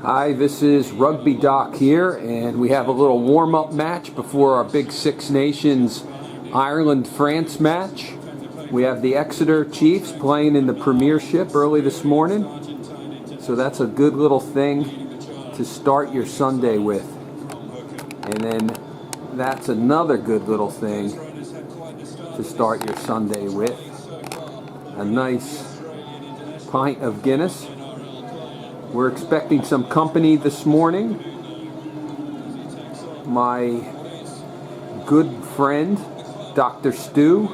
Hi, this is Rugby Doc here, and we have a little warm-up match before our big Six Nations Ireland-France match. We have the Exeter Chiefs playing in the Premiership early this morning, so that's a good little thing to start your Sunday with. And then that's another good little thing to start your Sunday with. A nice pint of Guinness. We're expecting some company this morning. My good friend, Dr. Stu,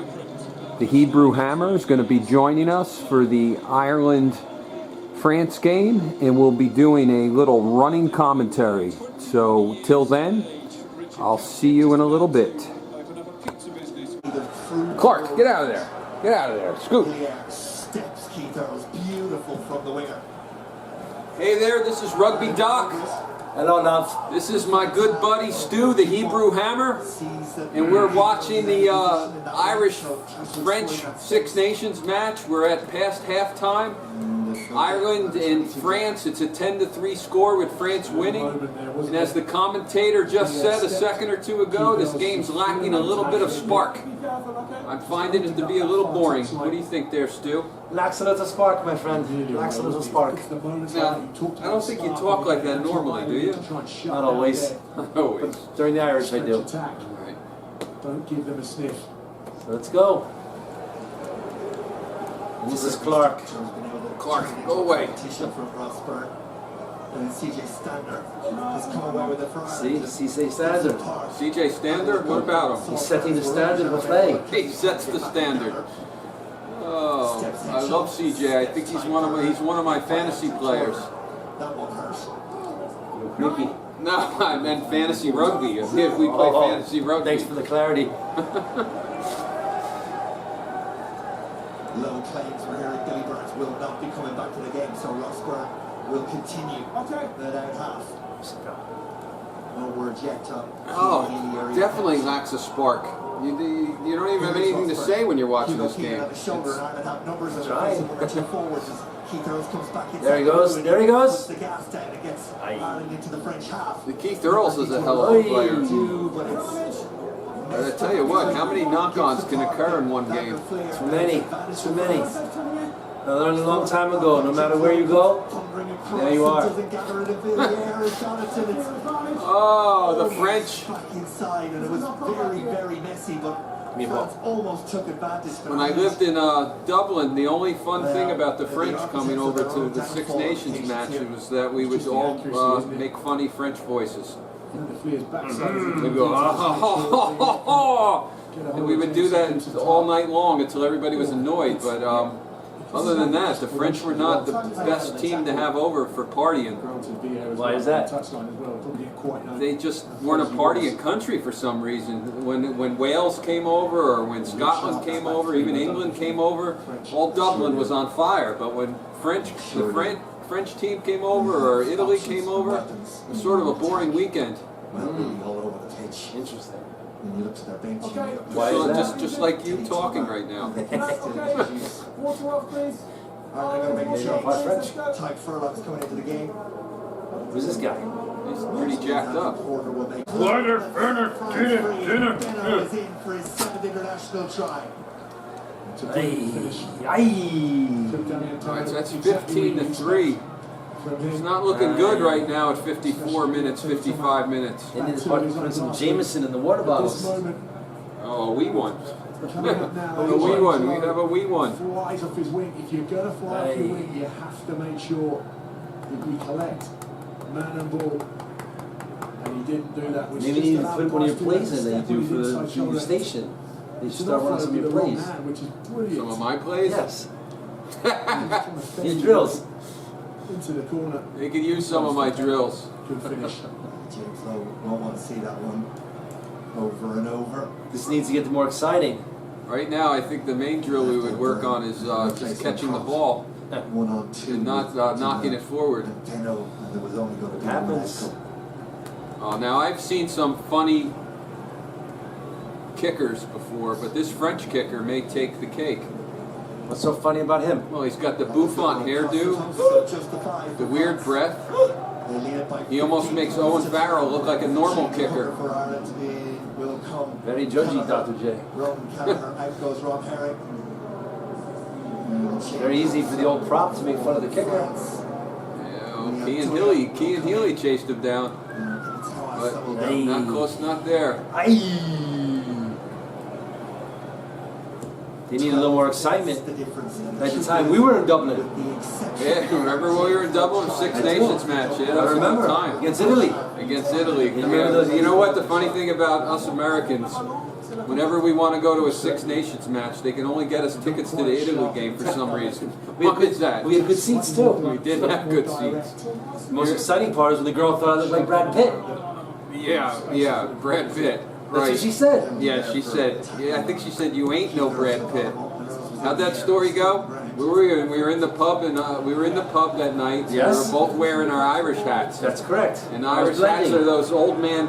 the Hebrew Hammer, is going to be joining us for the Ireland-France game, and we'll be doing a little running commentary. So till then, I'll see you in a little bit. Clark, get out of there. Get out of there. Scoot. Steps, Keith. That was beautiful from the winger. Hey there, this is Rugby Doc. Hello, love. This is my good buddy Stu, the Hebrew Hammer, and we're watching the Irish-French Six Nations match. We're at past halftime. Ireland and France, it's a 10-3 score with France winning. And as the commentator just said a second or two ago, this game's lacking a little bit of spark. I'm finding it to be a little boring. What do you think there, Stu? Lacks a little spark, my friend. Lacks a little spark. Now, I don't think you talk like that normally, do you? Not always. Not always. But during the Irish, I do. Right. Don't give them a sniff. So let's go. And this is Clark. Clark, go away. And CJ Stander has come away with the first. See, CJ Stander. CJ Stander, what about him? He's setting the standard of play. He sets the standard. Oh, I love CJ. I think he's one of my fantasy players. That one hurt. Rookie. No, I meant fantasy rugby. If we play fantasy rugby. Thanks for the clarity. Low claims we're hearing Billy Burns will not be coming back to the game, so Ross Byrne will continue that out half. No word yet on. Oh, definitely lacks a spark. You don't even have anything to say when you're watching this game. There he goes. There he goes. The gas down and gets into the French half. The Keith Earls is a hell of a player. I tell you what, how many knock-ons can occur in one game? Too many. Too many. I learned a long time ago, no matter where you go, there you are. Oh, the French. Inside, and it was very, very messy, but France almost took advantage. When I lived in Dublin, the only fun thing about the French coming over to the Six Nations match was that we would all make funny French voices. We'd go, and we would do that all night long until everybody was annoyed. But other than that, the French were not the best team to have over for partying. Why is that? They just weren't a partying country for some reason. When Wales came over, or when Scotland came over, even England came over, all Dublin was on fire. But when the French team came over, or Italy came over, it was sort of a boring weekend. All over the pitch. Interesting. When you look to their bench, Why is that? Just like you talking right now. Tyke Furlong's coming into the game. Who's this guy? He's pretty jacked up. Dinner is in for his 7th international try. Alright, so that's 15-3. It's not looking good right now at 54 minutes, 55 minutes. They need to start putting some Jameson in the water bottles. Oh, a wee one. A wee one. We have a wee one. Flies off his wing. If you're going to fly off your wing, you have to make sure that you collect man and ball. And he didn't do that. Maybe you need to put one of your plays in that you do for your station. They should start running some of your plays. Some of my plays? Yes. Your drills. Into the corner. They could use some of my drills. Good finish. James Lowe won't want to see that one over and over. This needs to get more exciting. Right now, I think the main drill we would work on is just catching the ball 1 on 2. and not knocking it forward. There was only going to be Happens. Now, I've seen some funny kickers before, but this French kicker may take the cake. What's so funny about him? Well, he's got the bouffant hairdo, the weird breath. He almost makes Owen Farrell look like a normal kicker. Very judgy, Dr. J. Very easy for the old prop to make fun of the kicker. Yeah, Kean Healy chased him down. But not close, not there. They need a little more excitement. At the time we were in Dublin. Yeah, remember when we were in Dublin? Six Nations match. Yeah, that was a good time. Against Italy. Against Italy. You know what? The funny thing about us Americans, whenever we want to go to a Six Nations match, they can only get us tickets to the Italy game for some reason. What is that? We had good seats too. We did have good seats. The most exciting part is when the girl thought I looked like Brad Pitt. Yeah, Brad Pitt. That's what she said. Yeah, she said. Yeah, I think she said you ain't no Brad Pitt. How'd that story go? We were in the pub and we were in the pub that night. Yes. We were both wearing our Irish hats. That's correct. And Irish hats are those old man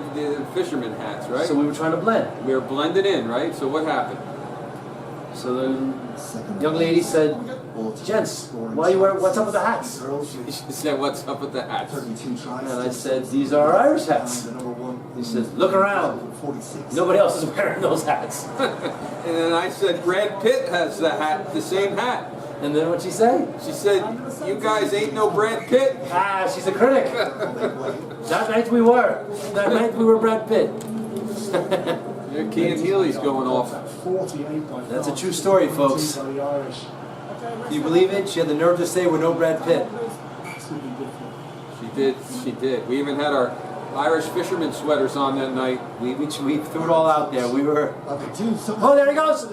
fisherman hats, right? So we were trying to blend. We were blended in, right? So what happened? So the young lady said, "Gents, why you wear? What's up with the hats?" She said, "What's up with the hats?" And I said, "These are our Irish hats." He said, "Look around. Nobody else is wearing those hats." And then I said, "Brad Pitt has the same hat." And then what'd she say? She said, "You guys ain't no Brad Pitt." Ah, she's a critic. That night we were. That night we were Brad Pitt. Yeah, Kean Healy's going off. That's a true story, folks. Can you believe it? She had the nerve to say we're no Brad Pitt. She did. We even had our Irish fisherman sweaters on that night. We threw it all out there. We were. Oh, there he goes!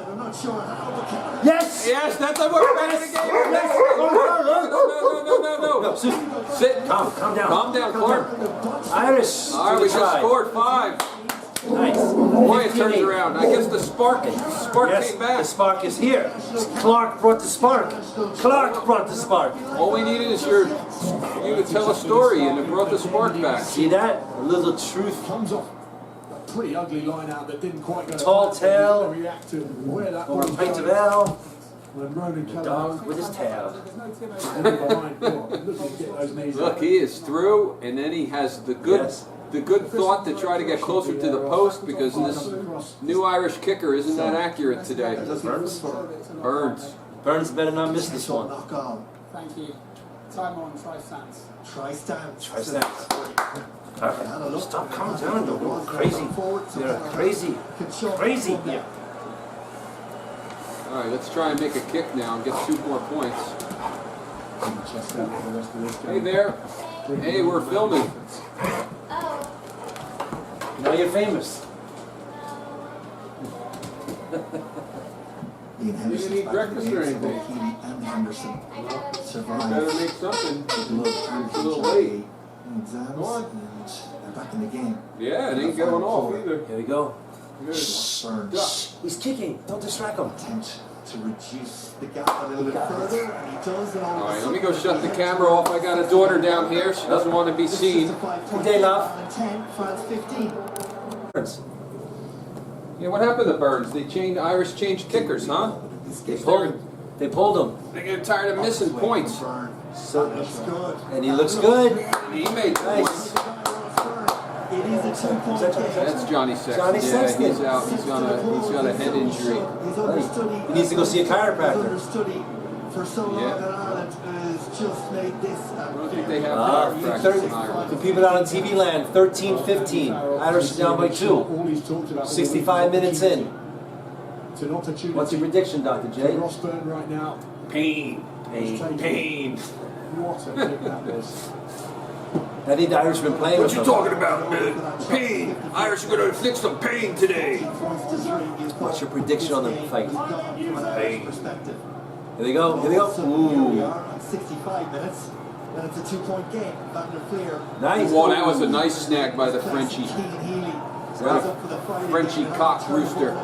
Yes! Yes, that's what we're back in the game. Yes! No. Sit. Calm down. Calm down, Clark. Irish. All right, we just scored 5. Nice. Boy, it turns around. I guess the spark came back. The spark is here. Clark brought the spark. Clark brought the spark. All we needed is you to tell a story, and it brought the spark back. See that? A little truth. Comes off a pretty ugly line out that didn't quite go. Tall tail. React to where that Over a ball pint of goes. ale. When Ronan The Kelleher dog with his tail. Look, he is through, and then he has the good thought to try to get closer to the post because this new Irish kicker isn't that accurate today. Burns? Burns Better not miss this one. Knock on. Thank you. Time on, try stance. Try stance. Try stance. Stop, calm down, don't go crazy. You're crazy. Crazy. Yeah. All right, let's try and make a kick now and get 2 more points. Hey there. Hey, we're filming. Now you're famous. Ian Henderson's eat back breakfast in the or game, so anything? Healy and Henderson survived. Better make something. It's It's a little late. Exams, Go on. and they're back in the game. Yeah, it ain't going off either. Here we go. Burns He's kicking. Don't distract him. attempt to reduce the gap a little bit further, and he does. And All right, let me go shut the camera off. I got a daughter down here. She doesn't want to be seen. Good day, love. 10, France 15. Burns. Yeah, what happened to Burns? Irish changed kickers, huh? They pulled him. They get tired of missing points. So, Looks good. and he looks good. He made points. It is a 2-point game. That's Johnny Sexton. Johnny Yeah, Sexton. he's out. He's got a head injury. His understudy. He needs to go see a His chiropractor. understudy for so long Yeah. in Ireland has just made this. I don't think they have Ah, chiropractors in Ireland. The people out on TV land, 13-15. Irish down by 2. 65 minutes in. It's an opportunity. What's your prediction, Dr. J? Rosberg right now. Pain. Pain. What a kick that was. I think the Irish have been playing with him. about, man? Pain. Irish are going to inflict some pain today. What's your prediction on the fight? Pain. Here they go. Here they go. Here we Ooh. are on 65 minutes. And it's a 2-point game. Van der Fleer. Nice. Well, that was a nice snag by the Frenchie. Keane Healy. Frenchie cock rooster.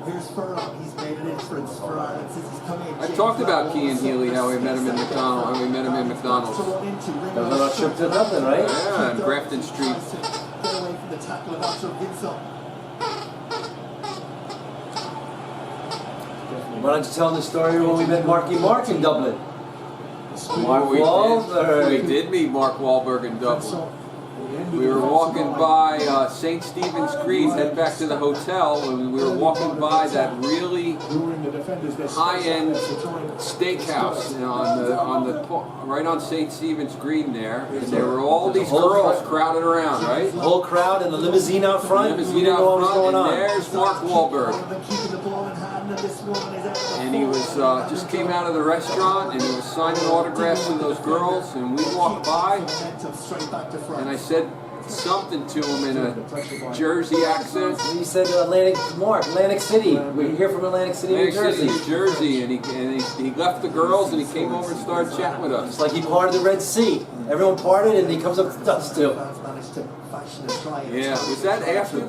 Here's Furlong. He's made an inference for Ireland since he's come in. I talked about Kean Healy, how we met him in McDonald's. That was our trip to Dublin, right? Yeah, on Grafton Street. Get away from the tackle and also Vincent. Why don't you tell the story when we met Marky Mark in Dublin? Mark We Wahlberg. did meet Mark Wahlberg in Dublin. We were walking by St. Stephen's Green, head back to the hotel, and we were walking by that really high-end steakhouse right on St. Stephen's Green there. And there were all these girls crowded around, right? The whole crowd and the limousine out front. Limousine We didn't know what was out front, going and on. there's Mark Wahlberg. And he was just came out of the restaurant, and he was signing autographs to those girls, and we walked by, and I said something to him in a Jersey accent. He said Atlantic City. We're here from Atlantic City, New Jersey. New Jersey, and he left the girls, and he came over and started chatting with us. It's like he parted the Red Sea. Everyone parted, and he comes up to us too. Yeah, was that after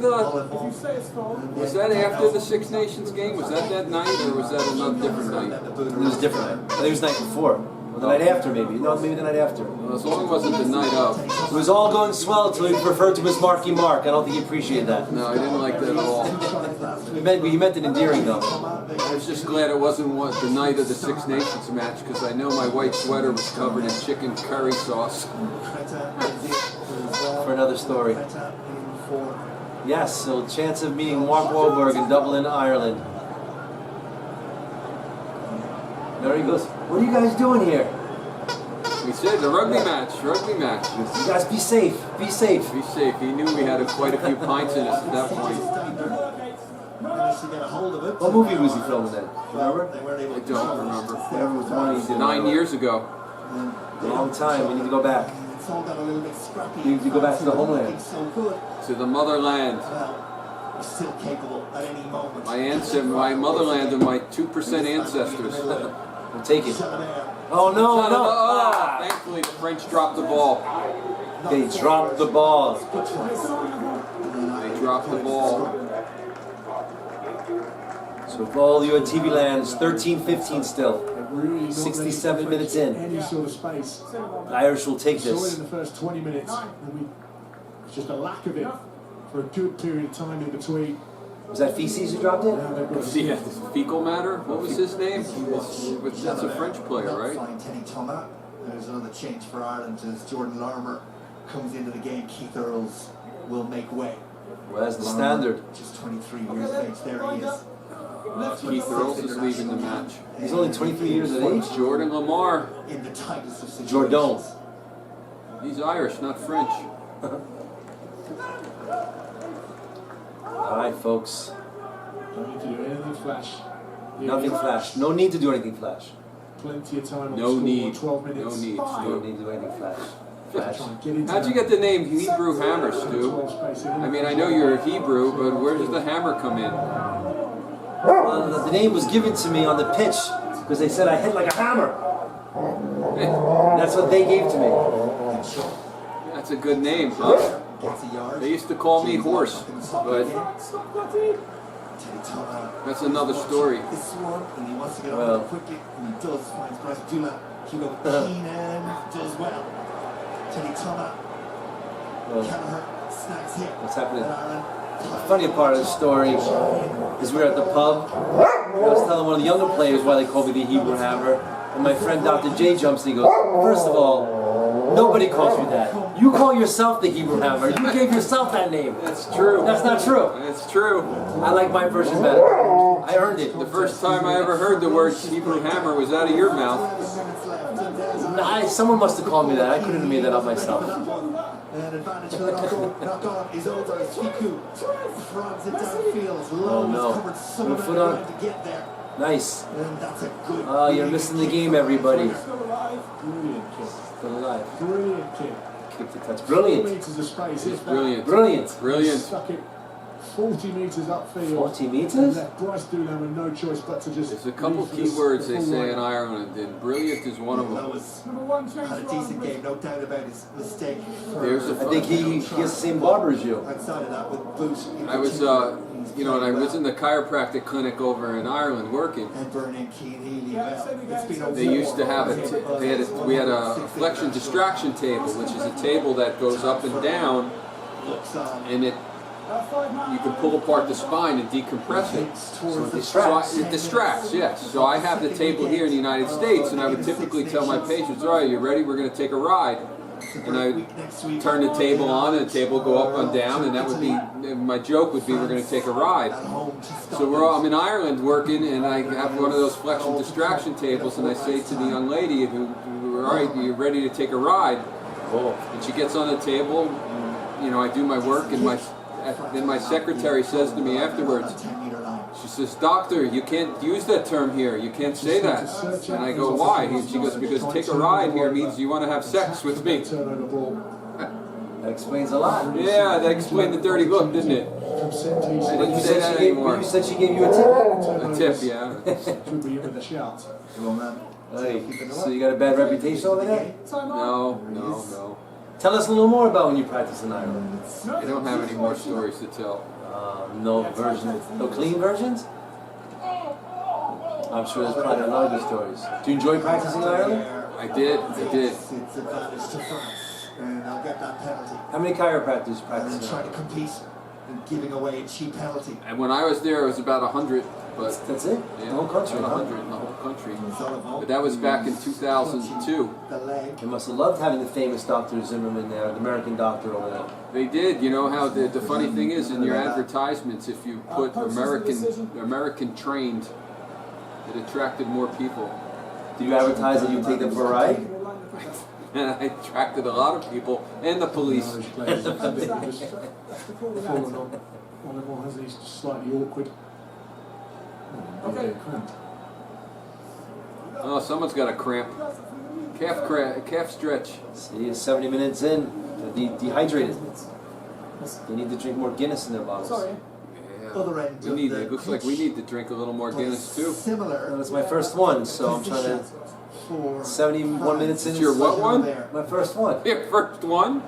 the Six Nations game? Was that night, or was that another different night? It was different. I think it was the night before. Or the night after, maybe. No, maybe the night after. Well, as long as it wasn't the night of. It was all going swell until he referred to him as Marky Mark. I don't think he appreciated that. No, I didn't like that at all. He meant it endearing, though. I was just glad it wasn't the night of the Six Nations match, because I know my white sweater was covered in chicken curry sauce. For another story. Yes, so chance of meeting Mark Wahlberg in Dublin, Ireland. There he goes. What are you guys doing here? We said the rugby match. You guys be safe. Be safe. Be safe. He knew we had quite a few pints in us at that point. What movie was he filming in? Remember? I don't remember. Whatever was one he did. 9 years ago. A long time. We need to go back. You need to go back to the homeland. To the motherland. Still capable at any moment. My motherland and my 2% ancestors. We'll take it. Oh no, no! Oh, thankfully the French dropped the ball. They dropped the ball. They dropped the ball. So for all you on TV land, it's 13-15 still. 67 minutes in. Any sort of space. The Irish will take Saw it this. in the first 20 minutes. It's just a lack of it for a good period of time in between. Was that feces who dropped it? Now they've got Yeah, fecal matter? What was his name? That's a French player, right? Teddy Thomas. There's another change for Ireland as Jordan Larmour comes into the game. Keith Earls will make way. Well, that's the standard. Just 23 years of age. There he is. Keith Earls is leaving the match. He's only 23 years of age. Jordan Lamar. In the tightest of situations. Jordan. He's Irish, not French. Alright, folks. Don't need to do anything flash. Nothing flash. No need to do anything flash. Plenty of time on No the need. scoreboard, 12 minutes. No need. No need to do anything flash. Flash. How'd you get the name Hebrew Hammer, Stu? I mean, I know you're a Hebrew, but where does the hammer come in? Well, the name was given to me on the pitch because they said I hit like a hammer. That's what they gave to me. That's a good name, huh? They used to call me Horse, but that's another story. This one, and he wants to get Well. on quickly, and he does. Finds Bryce Dula. Hugo Keenan does well. Teddy Thomas. Well, Kelleher snags hit. what's happening? Ireland. The funny part of the story is we were at the pub. I was telling one of the younger players why they called me the Hebrew Hammer. And my friend Dr. J jumps and he goes, first of all, nobody calls you that. You call yourself the Hebrew Hammer. You gave yourself that name. That's true. That's not true. It's true. I like my version better. I earned it. The first time I ever heard the word Hebrew Hammer was out of your mouth. Someone must have called me that. I couldn't have made that up myself. And advantage for the knock on is over. Fiku frogs it downfield. Lowe no. has covered some Good of foot the on. ground to get there. Nice. And that's a good. Oh, you're missing the game, everybody. Brilliant kick. Still alive. Brilliant kick. Kick the touch. 12 Brilliant. meters of space. It's brilliant. Brilliant. Brilliant. Stuck it 40 meters upfield. 40 And meters? left Bryce Doolan with no choice but to just. There's a couple leave for key the words they full say line. in Ireland, and brilliant is one of That them. was had a decent game, no doubt about his mistake. There's a I think he has the same barber as you. Outside of that, with boot. I was, and I was in the chiropractic clinic over in Ireland working. And Vernon Keane Healy. Well, it's been a They used to have we had a flexion distraction table, which is a table that goes up and down, looks on. and it you can pull apart the spine and decompress it. So it distracts. It distracts, yes. So I have the table here in the United States, and I would typically tell my patients, all right, you ready? We're going to take a ride. And I would turn the table on, and the table would go up and down, and that would be, my joke would be, we're going to take a ride. So I'm in Ireland working, and I have one of those flexion distraction tables, and I say to the young lady, all right, you ready to take a ride? And she gets on the table, and, I do my work, and then my secretary says to me afterwards, she says, doctor, you can't use that term here. You can't say that. And I go, why? And she goes, because take a ride here means you want to have sex with me. That explains a lot. Yeah, that explained the dirty look, didn't it? I didn't say that anymore. You said she gave you a tip? A tip, yeah. Hey, so you got a bad reputation over there? No. Tell us a little more about when you practice in Ireland. I don't have any more stories to tell. No versions, no clean versions? I'm sure there's probably a lot of good stories. Do you enjoy practicing in Ireland? I did. It's advantage to France, and I'll get that penalty. How many chiropractors And practice then in try to Ireland? compete and giving away a cheap penalty. And when I was there, it was about 100. But That's it? yeah, The whole country, about huh? 100 in the whole country. But But that was back in 2002. the leg. They must have loved having the famous Dr. Zimmerman there, the American doctor over there. They did. You know how the funny thing is in your advertisements, if you put American trained, it attracted more people. Did you advertise that you would take them for a ride? And I attracted a lot of people and the police. One of them has these slightly awkward. Okay. Oh, someone's got a cramp. Calf stretch. See, it's 70 minutes in, they're dehydrated. They need to drink more Guinness in their bottles. Sorry. Other end We of need. the It looks like we need to drink a little more Guinness too. Similar. Well, it's my first one, so I'm trying to... For 71 minutes in. It's your what one? My first one. Your first one?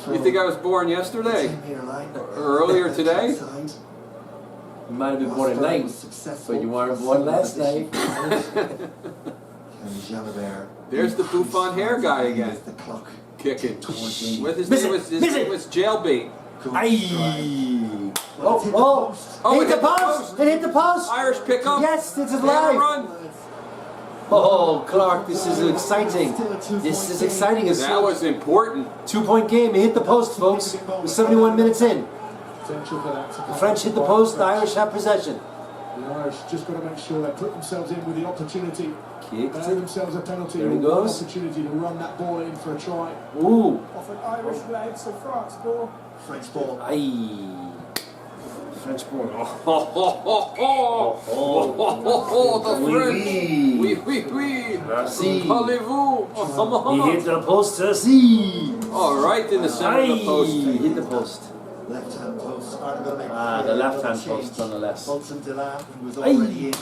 You think I was born yesterday? 10-meter line. Or earlier today? Side. You might have been born at night, but you weren't born last night. And Jalabert. There's the bouffant hair guy again, The clock. kicking. With his Miss name it, was, his miss name it. was Jailbait. Aye. Well, it's hit the Oh, post. Oh, hit the post! It hit the post! Irish pickup. Yes, this is They had a live! run. Oh, Clark, this is exciting. This is exciting. It's That was important. 2-point game. He hit the post, folks. We're 71 minutes in. Potential for that to The come. French hit the post, the Irish have possession. The Irish just got to make sure they put themselves in with the opportunity. Kicked. Earn themselves a penalty. There he or goes. An opportunity to run that ball in for a try. Ooh. Off an Irish leg, so France ball. French ball. Aye. French ball. The French. Oui. Merci. Parlez-vous. He hit the post, see. All right, in the center of the He post. hit the post. Left hand post. Aren't gonna make The left hand change. post nonetheless. Bolton Delan, who was Aye. already in.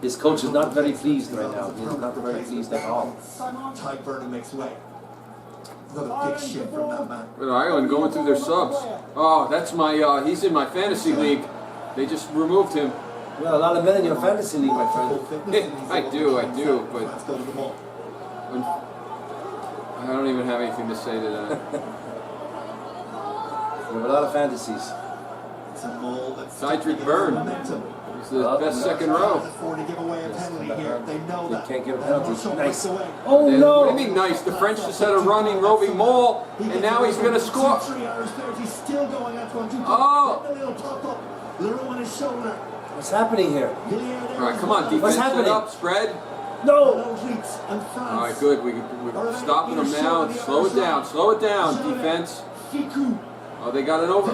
His coach is not very pleased right now. He is not very pleased at all. Time on. Ty Burnham makes way. Another big shift from that man. With Ireland going through their subs. Oh, that's my. He's in my fantasy league. They just removed him. Well, a lot of men in your fantasy league, my Full friend. fitness, and he's I all do, fitness, but- France go to the ball. I don't even have anything to say to that. You have a lot of fantasies. It's a mole that's Cedric Byrne. momentum. He's the best second row. Afford to give away a penalty here. They know They that. can't give a And penalty. Rousseau Nice. breaks away. Oh What do no! you mean nice? The French just had a running roving maul, and now he's going to score. 2-3 Irish players. He's still going Antoine Dupont. Oh. A little pop up. Leroux on his shoulder. What's happening here? Villiers All right, come on, defense, What's set happening? up, spread. No! And France. All right, good. We're stopping them now. Slow it down, defense. Ficou. Oh, they got it over.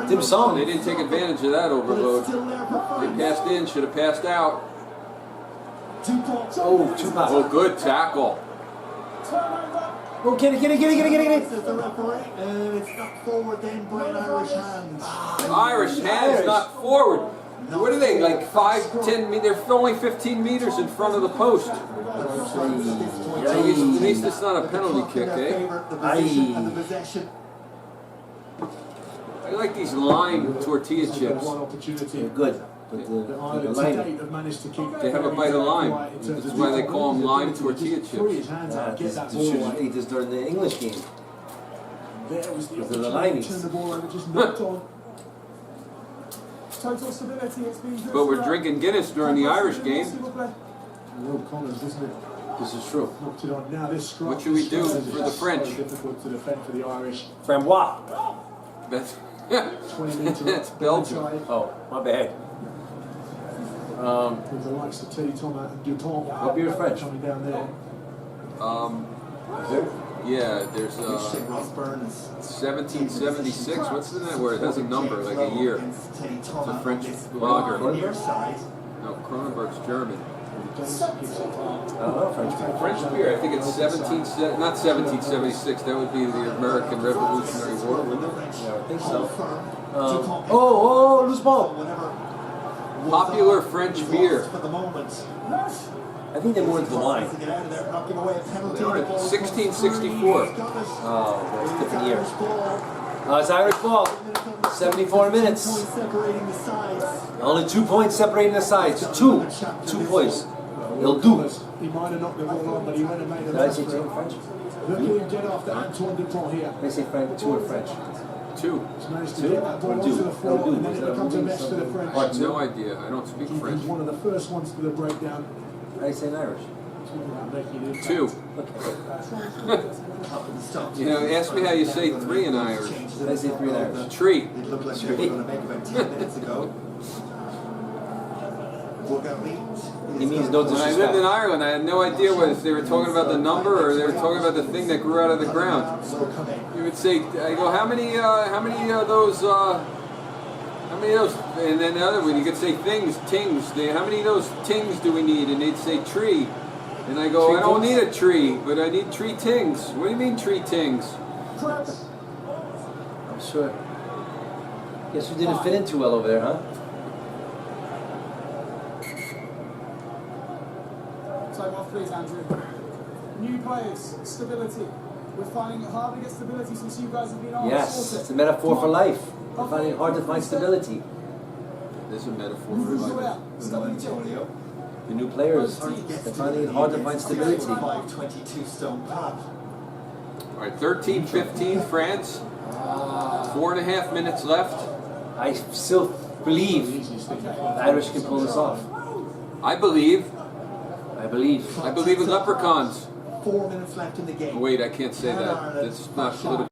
Dim Sum. They didn't take advantage of that overload. They passed in, should have passed out. Oh, Tupac. Oh, good tackle. Turnover. Oh, get it. There's the referee, and it's knocked forward then by an Irish hand. Irish hands knocked forward. What are they, like 5, 10 meters? They're only 15 meters in front of the post. At least it's not a penalty kick, eh? And the possession. I like these lime tortilla They've got chips. one opportunity. Good. But The the Ireland to line. date have managed to keep. They have a bite of lime. That's why they call them lime tortilla Free his chips. hands out, get that They ball should have away. ate this during the English game. There was the Because of the opportunity to lineys. turn the ball over, just knocked on. Total stability, it's been good. But we're drinking Guinness during the Irish game. Will Connors, isn't it? This is true. Knocked it on. Now this strike. What should we do this for is the just French? So difficult to defend for the Irish. Frambois. That's 20 metres That's up, Belgium. inside. Oh, my bad. With the likes of Teddy Thomas and Dupont. What beer is French? Coming down there. Is there? Yeah, there's Ross Burns. 1776. What's the name where it has a number, like a year? It's a French lager. Near side. No, Kronenberg's German. French. French beer, I think it's not 1776. That would be the American Revolutionary War, wouldn't it? Yeah, I think so. Oh, loose ball. Popular French beer. For the moment. I think they're more into the wine. To get out of there, not give away a penalty. 1664. Oh, that's a different year. It's Irish ball. 74 minutes. Separating the sides. Only 2 points separating the sides. 2 points. It'll do. He might have knocked the ball on, but he went and made a Did I run say for 2 it. in French? Look at him get after Antoine Dupont here. They say French, 2 in French. 2. He's managed to Two? get that ball Or onto do? the floor, Or do? and then Is it that a becomes a movie? mess for the French. Or two? No idea. I don't speak French. He's one of the first ones to the breakdown. How do you say in Irish? Talking about making it. 2. You know, ask me how you say 3 in Irish. I say 3 in Irish. Tree. It looked like they were going to make about 10 minutes ago. He means no When I lived in disrespect. Ireland, I had no idea whether they were talking about the number or they were talking about the thing that grew out of the ground. You would say, I go, how many of those, and then the other one, you could say things, tings. How many of those tings do we need? And they'd say tree. And I go, I don't need a tree, but I need 3 tings. What do you mean 3 tings? I'm sure. Guess you didn't fit in too well over there, huh? Time off, please, Andrew. New players, stability. We're finding it hard to get stability since you guys have been on. Yes, it's a metaphor for life. We're finding it hard to find stability. There's a metaphor for life. Antonio. The new players, they're finding it hard to find stability. 22 stone pop. All right, 13-15, France. 4.5 minutes left. I still believe the Irish can pull this off. I believe I believe. in leprechauns. 4 minutes left in the game. Oh, wait, I can't say that. That's not political.